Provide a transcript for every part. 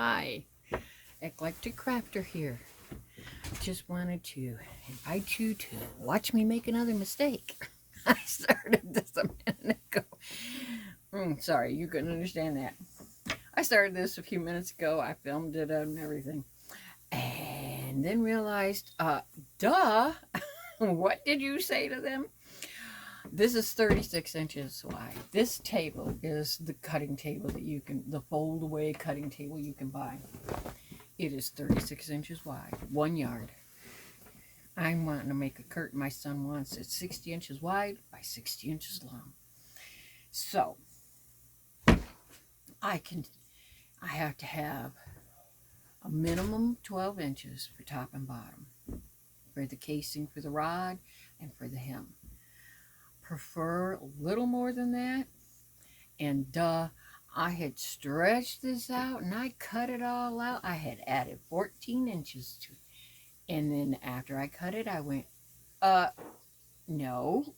Hi, Eclectic Crafter here. Just wanted to invite you to watch me make another mistake. I started this a minute ago. Sorry, you couldn't understand that. I started this a few minutes ago. I filmed it and everything. And then realized, duh, what did you say to them? This is 36 inches wide. This table is the cutting table that you can, the fold away cutting table you can buy. It is 36 inches wide, 1 yard. I'm wanting to make a curtain. My son wants it 60 inches wide by 60 inches long. So, I have to have a minimum 12 inches for top and bottom, for the casing for the rod and for the hem. Prefer a little more than that, and I had stretched this out and I cut it all out. I had added 14 inches to it, and then after I cut it, I went, no.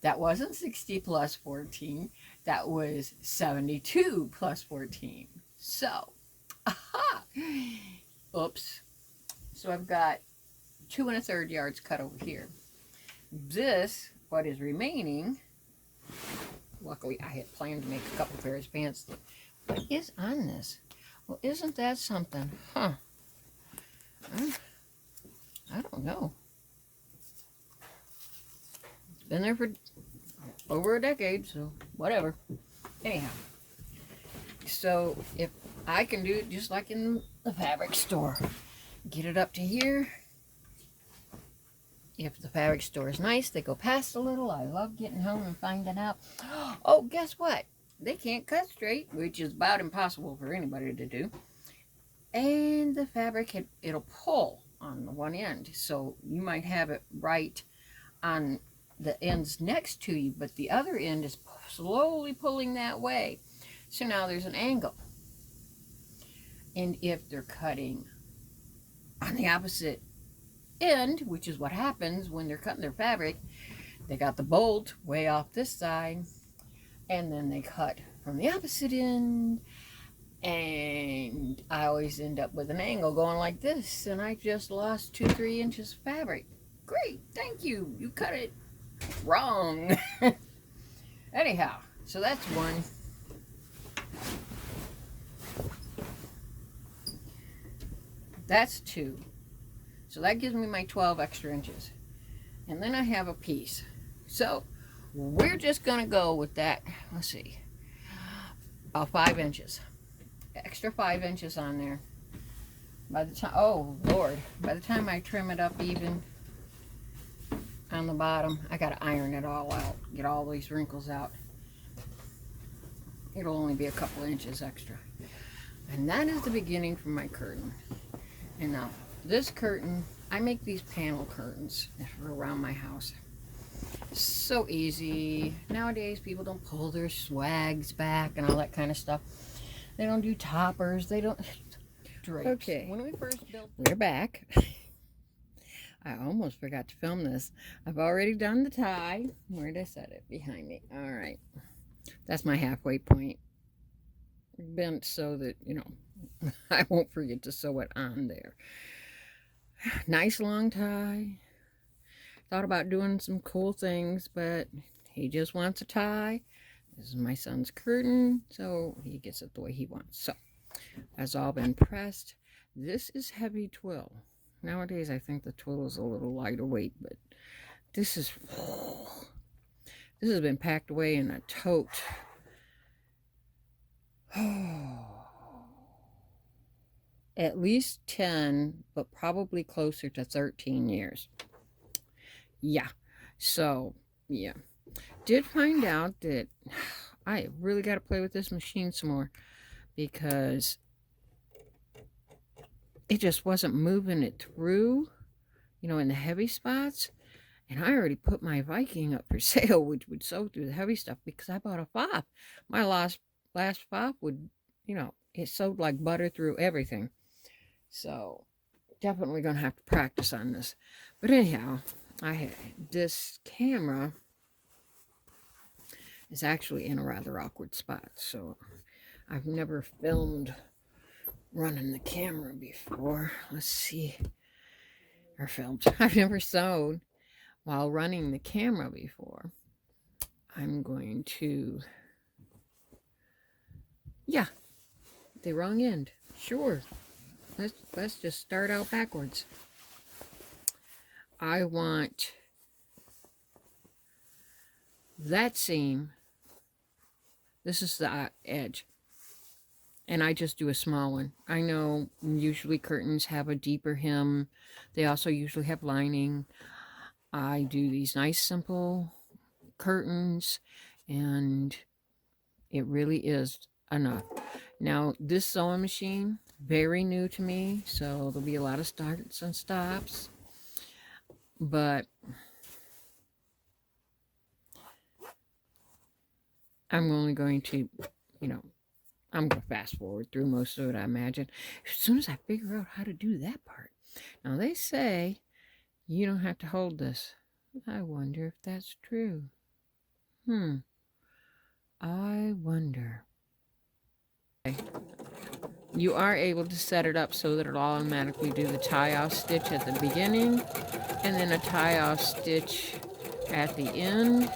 That wasn't 60 plus 14, that was 72 plus 14. So, aha, oops. So I've got 2 1/3 yards cut over here. This, what is remaining, luckily I had planned to make a couple pairs of pants. What is on this? Well, isn't that something? Huh. I don't know. It's been there for over a decade, so whatever. Anyhow, so if I can do it just like in the fabric store, get it up to here. If the fabric store is nice, they go past a little. I love getting home and finding out, oh, guess what? They can't cut straight, which is about impossible for anybody to do. And the fabric, it'll pull on the one end. So you might have it right on the ends next to you, but the other end is slowly pulling that way. So now there's an angle. And if they're cutting on the opposite end, which is what happens when they're cutting their fabric, they got the bolt way off this side, and then they cut from the opposite end, and I always end up with an angle going like this, and I just lost 2-3 inches of fabric. Great, thank you, you cut it wrong. Anyhow, so that's one. That's two. So that gives me my 12 extra inches. And then I have a piece. So we're just going to go with that. Let's see. About 5 inches. Extra 5 inches on there. By the time, oh Lord, by the time I trim it up even on the bottom, I got to iron it all out. Get all these wrinkles out. It'll only be a couple inches extra. And that is the beginning for my curtain. And now, this curtain, I make these panel curtains around my house. So easy. Nowadays, people don't pull their swags back and all that kind of stuff. They don't do toppers. They don't drapes. Okay, when we first built, we're back. I almost forgot to film this. I've already done the tie. Where did I set it? Behind me. All right. That's my halfway point. Bent so that, you know, I won't forget to sew it on there. Nice long tie. Thought about doing some cool things, but he just wants a tie. This is my son's curtain, so he gets it the way he wants. So, that's all been pressed. This is heavy twill. Nowadays, I think the twill is a little lighter weight, but this has been packed away in a tote. At least 10, but probably closer to 13 years. Yeah, so, yeah. Did find out that I really got to play with this machine some more, because it just wasn't moving it through, you know, in the heavy spots. And I already put my Viking up for sale, which would sew through the heavy stuff, because I bought a fob. My last fob would, you know, it sewed like butter through everything. So, definitely going to have to practice on this. But anyhow, this camera is actually in a rather awkward spot. So, I've never filmed running the camera before. Let's see. Or filmed. I've never sewed while running the camera before. I'm going to, yeah, the wrong end. Sure. Let's just start out backwards. I want that seam. This is the edge. And I just do a small one. I know usually curtains have a deeper hem. They also usually have lining. I do these nice simple curtains, and it really is enough. Now, this sewing machine, very new to me, so there'll be a lot of starts and stops. But I'm only going to, I'm going to fast forward through most of it, I imagine, as soon as I figure out how to do that part. Now, they say you don't have to hold this. I wonder if that's true. I wonder. You are able to set it up so that it'll automatically do the tie-off stitch at the beginning and then a tie-off stitch at the end.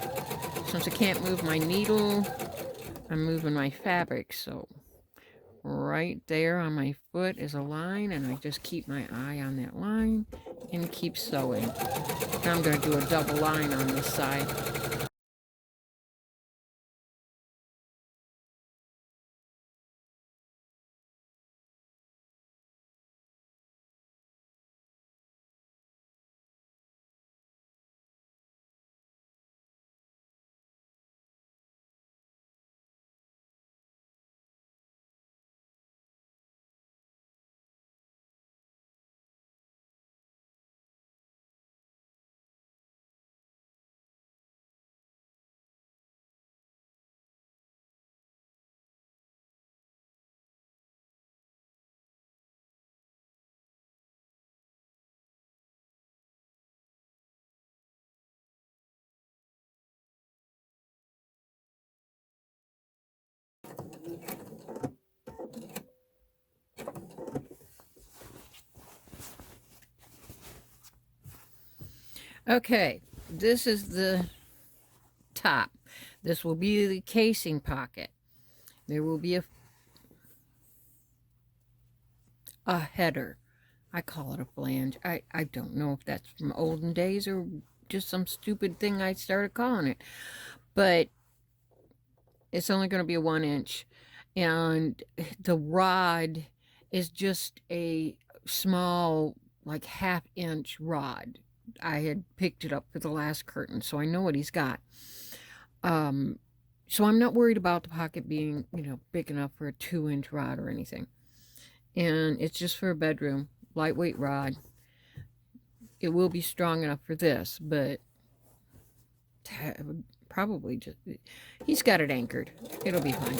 Since I can't move my needle, I'm moving my fabric, so right there on my foot is a line, and I just keep my eye on that line and keep sewing. Now I'm going to do a double line on this side. Okay, this is the top. This will be the casing pocket. There will be a header. I call it a flange. I don't know if that's from olden days or just some stupid thing I started calling it. But it's only going to be a 1 inch. And the rod is just a small, like 1/2 inch rod. I had picked it up for the last curtain, so I know what he's got. So I'm not worried about the pocket being, big enough for a 2-inch rod or anything. And it's just for a bedroom, lightweight rod. It will be strong enough for this, but probably just, he's got it anchored. It'll be fine.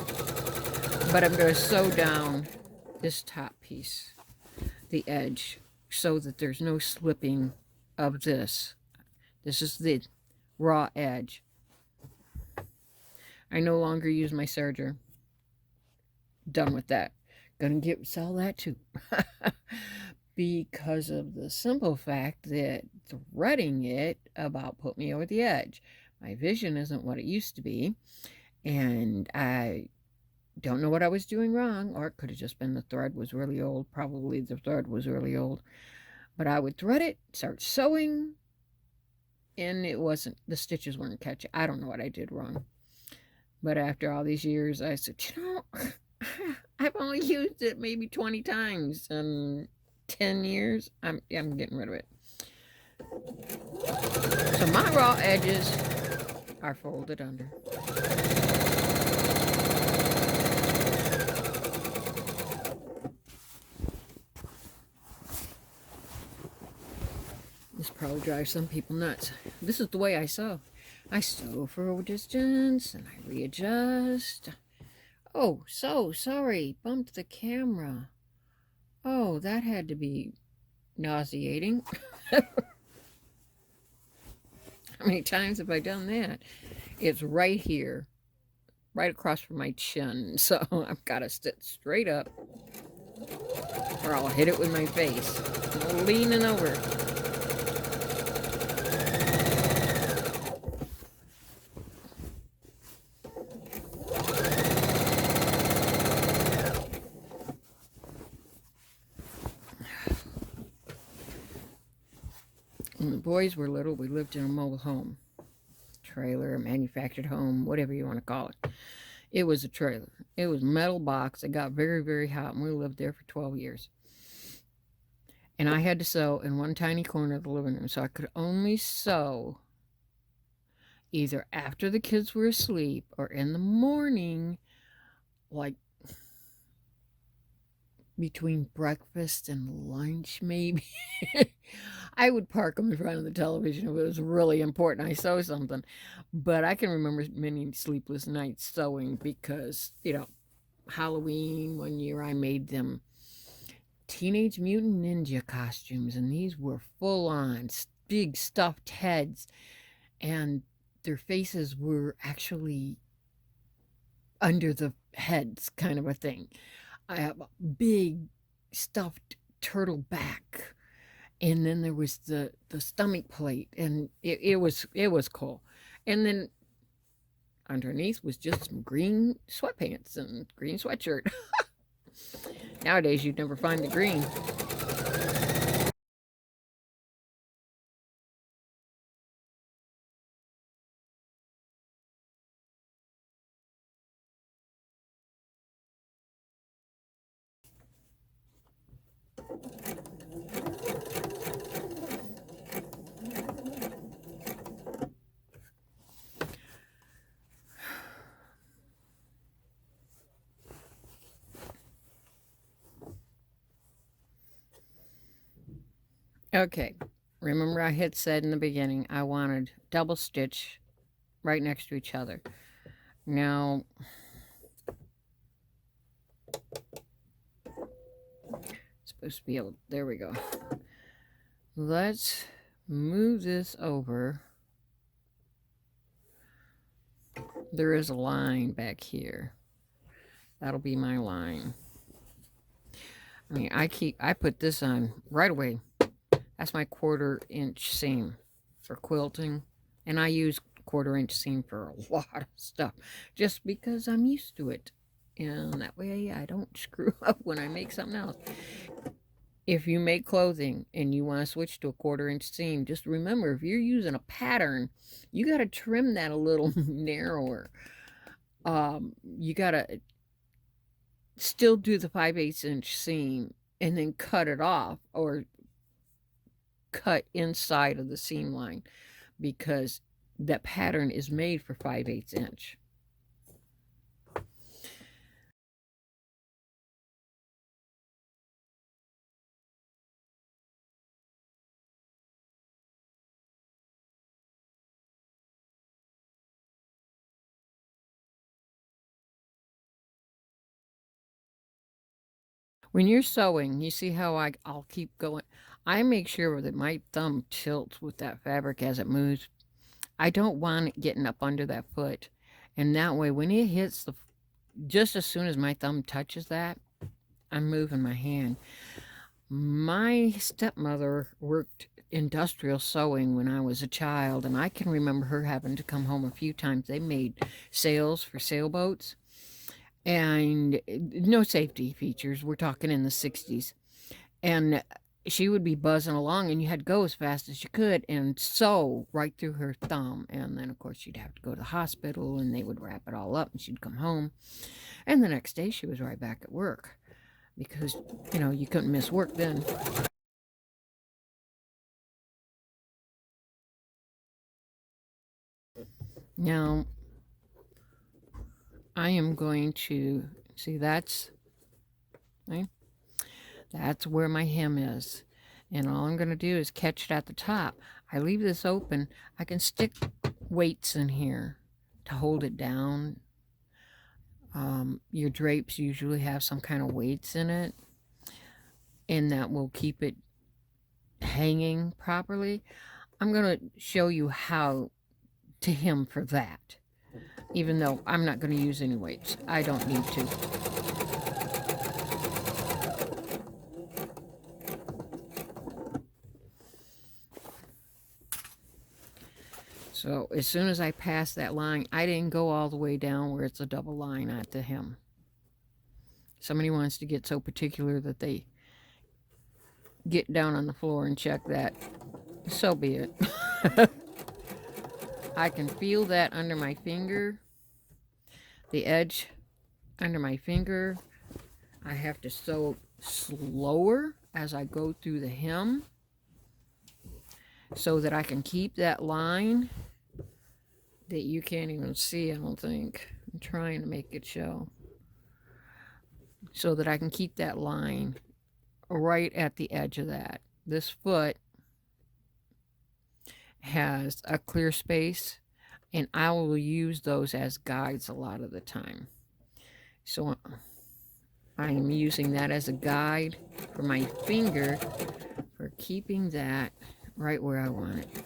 But I'm going to sew down this top piece, the edge, so that there's no slipping of this. This is the raw edge. I no longer use my serger. Done with that. Gonna sell that too. Because of the simple fact that threading it about put me over the edge. My vision isn't what it used to be, and I don't know what I was doing wrong, or it could have just been the thread was really old. Probably the thread was really old. But I would thread it, start sewing, and the stitches weren't catching. I don't know what I did wrong. But after all these years, I said, I've only used it maybe 20 times in 10 years. I'm getting rid of it. So my raw edges are folded under. This probably drives some people nuts. This is the way I sew. I sew for a distance and I readjust. Oh, so sorry. Bumped the camera. Oh, that had to be nauseating. How many times have I done that? It's right here. right across from my chin. So I've got to sit straight up or I'll hit it with my face. I'm leaning over. When the boys were little, we lived in a mobile home, trailer, manufactured home, whatever you want to call it. It was a trailer. It was a metal box. It got very, very hot, and we lived there for 12 years. And I had to sew in one tiny corner of the living room, so I could only sew either after the kids were asleep or in the morning, like between breakfast and lunch, maybe. I would park them in front of the television if it was really important. I sew something. But I can remember many sleepless nights sewing because, Halloween one year I made them Teenage Mutant Ninja costumes, and these were full on big stuffed heads, and their faces were actually under the heads, kind of a thing. I have a big stuffed turtle back, and then there was the stomach plate, and it was cool. And then underneath was just some green sweatpants and green sweatshirt. Nowadays, you'd never find the green. Okay, remember I had said in the beginning I wanted double stitch right next to each other. Now, supposed to be able, there we go. Let's move this over. There is a line back here. That'll be my line. I put this on right away. That's my 1/4 inch seam for quilting. And I use 1/4 inch seam for a lot of stuff just because I'm used to it. And that way I don't screw up when I make something else. If you make clothing and you want to switch to a 1/4 inch seam, just remember if you're using a pattern, you got to trim that a little narrower. You got to still do the 5/8 inch seam and then cut it off or cut inside of the seam line because that pattern is made for 5/8 inch. When you're sewing, you see how I'll keep going. I make sure that my thumb tilts with that fabric as it moves. I don't want it getting up under that foot. And that way, when it hits just as soon as my thumb touches that, I'm moving my hand. My stepmother worked industrial sewing when I was a child, and I can remember her having to come home a few times. They made sails for sailboats and no safety features. We're talking in the 60s. And she would be buzzing along, and you had to go as fast as you could and sew right through her thumb. And then, of course, she'd have to go to the hospital, and they would wrap it all up, and she'd come home. And the next day, she was right back at work because, you couldn't miss work then. Now, I am going to see right? That's where my hem is. And all I'm going to do is catch it at the top. I leave this open. I can stick weights in here to hold it down. Your drapes usually have some kind of weights in it, and that will keep it hanging properly. I'm going to show you how to hem for that. even though I'm not going to use any weights. I don't need to. So as soon as I pass that line, I didn't go all the way down where it's a double line at the hem. Somebody wants to get so particular that they get down on the floor and check that. So be it. I can feel that under my finger. The edge under my finger. I have to sew slower as I go through the hem so that I can keep that line that you can't even see, I don't think. I'm trying to make it show. So that I can keep that line right at the edge of that. This foot has a clear space, and I will use those as guides a lot of the time. So I'm using that as a guide for my finger for keeping that right where I want it.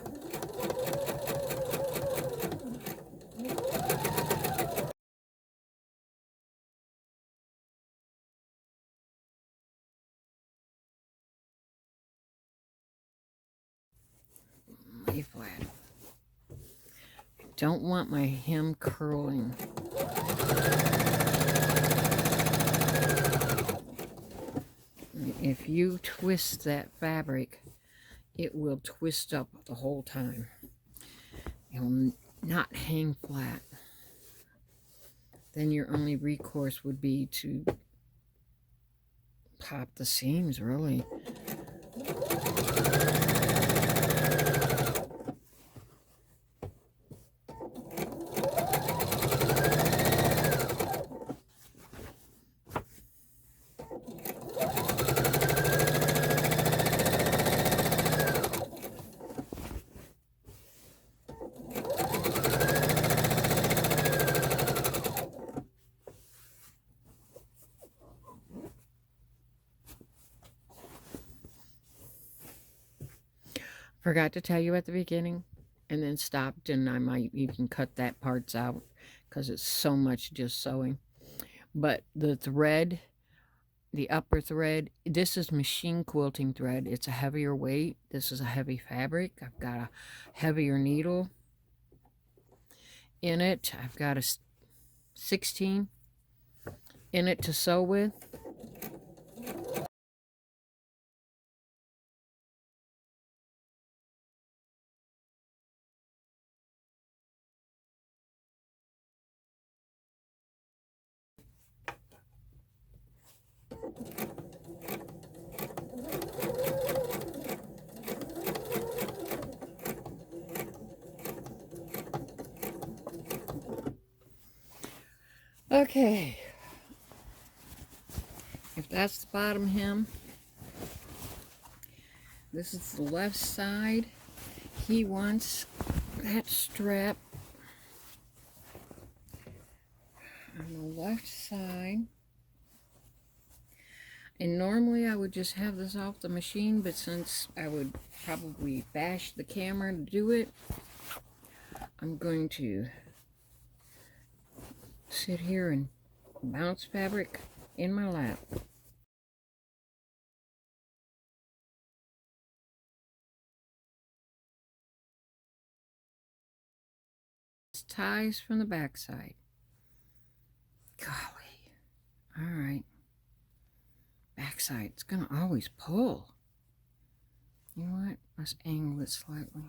Lay flat. I don't want my hem curling. If you twist that fabric, it will twist up the whole time. It will not hang flat. Then your only recourse would be to pop the seams, really. Forgot to tell you at the beginning, and then stopped, and I might even cut that parts out because it's so much just sewing. But the thread, the upper thread, this is machine quilting thread. It's a heavier weight. This is a heavy fabric. I've got a heavier needle in it. I've got a 16 in it to sew with. Okay, if that's the bottom hem, this is the left side. He wants that strap on the left side. And normally I would just have this off the machine, but since I would probably bash the camera to do it, I'm going to sit here and bounce fabric in my lap. Ties from the back side. Golly. Alright. Back side. It's going to always pull. You know what? Let's angle it slightly.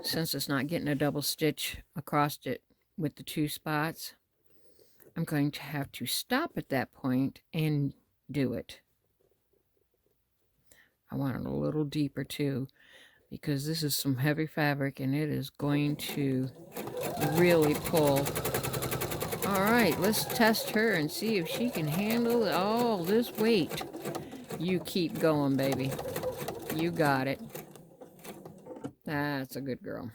Since it's not getting a double stitch across it with the two spots, I'm going to have to stop at that point and do it. I want it a little deeper too, because this is some heavy fabric and it is going to really pull. All right, let's test her and see if she can handle all this weight. You keep going, baby. You got it. That's a good girl.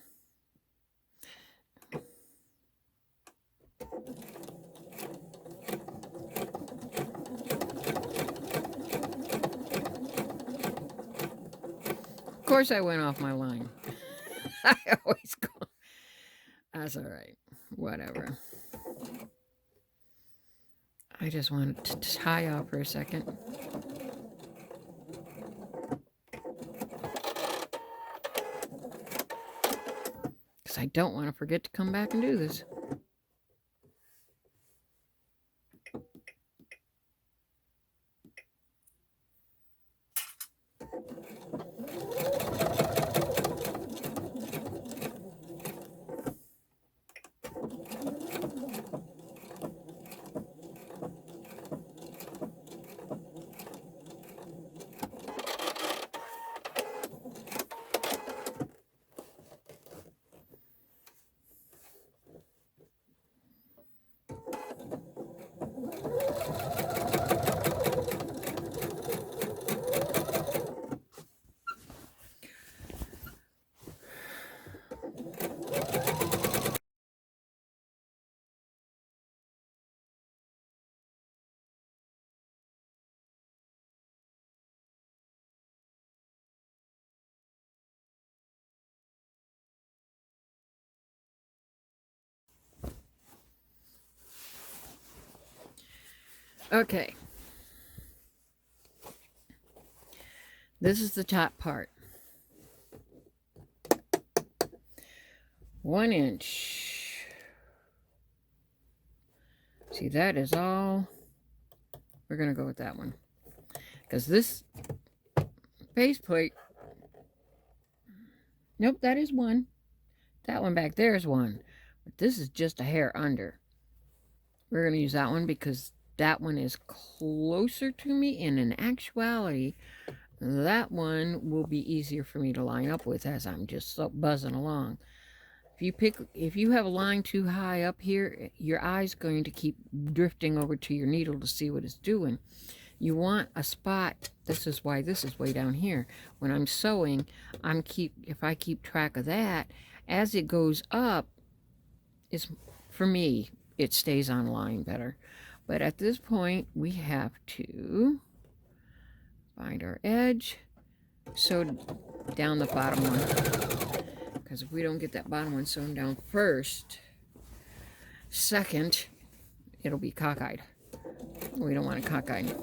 Of course, I went off my line. I always go. That's all right. Whatever. I just wanted to tie off for a second. Because I don't want to forget to come back and do this. Okay. This is the top part. 1 inch. See, that is all. We're going to go with that one. Because this base plate. Nope, that is one. That one back there is one. But this is just a hair under. We're going to use that one because that one is closer to me. And in actuality, that one will be easier for me to line up with as I'm just so buzzing along. If you have a line too high up here, your eye's going to keep drifting over to your needle to see what it's doing. You want a spot. This is why this is way down here. When I'm sewing, if I keep track of that, as it goes up, for me, it stays on line better. But at this point, we have to find our edge, sew down the bottom one. Because if we don't get that bottom one sewn down first, second, it'll be cockeyed. We don't want it cockeyed.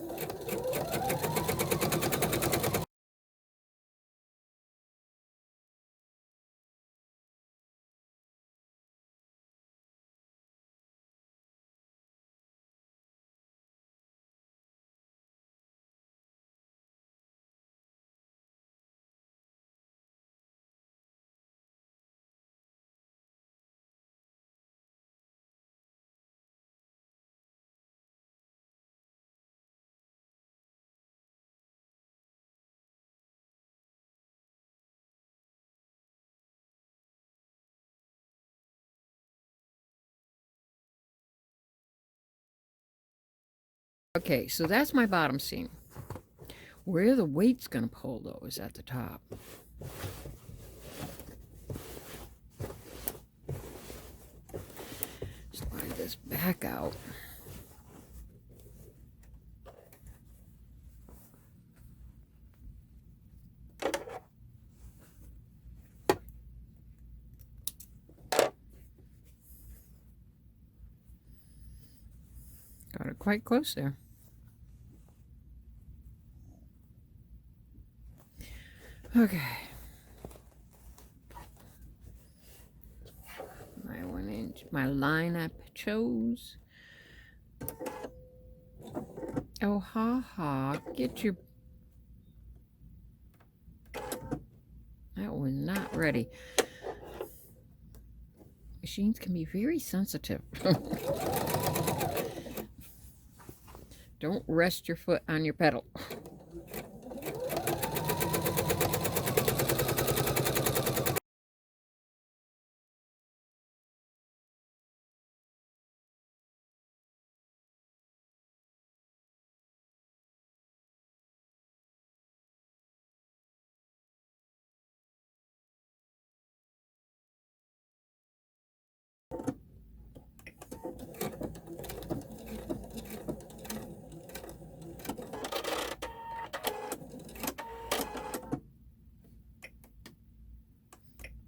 Okay, so that's my bottom seam. Where the weight's going to pull, though, is at the top. Slide this back out. Got it quite close there. Okay. My 1 inch, my line I chose. Oh, ha, get your... That was not ready. Machines can be very sensitive. Don't rest your foot on your pedal.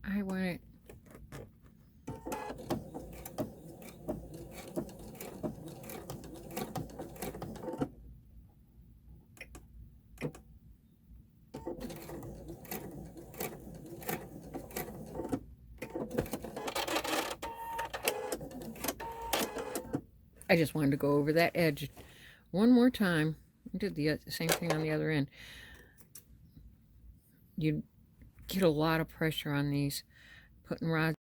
I want it. I just wanted to go over that edge one more time. I did the same thing on the other end. You get a lot of pressure on these, putting rods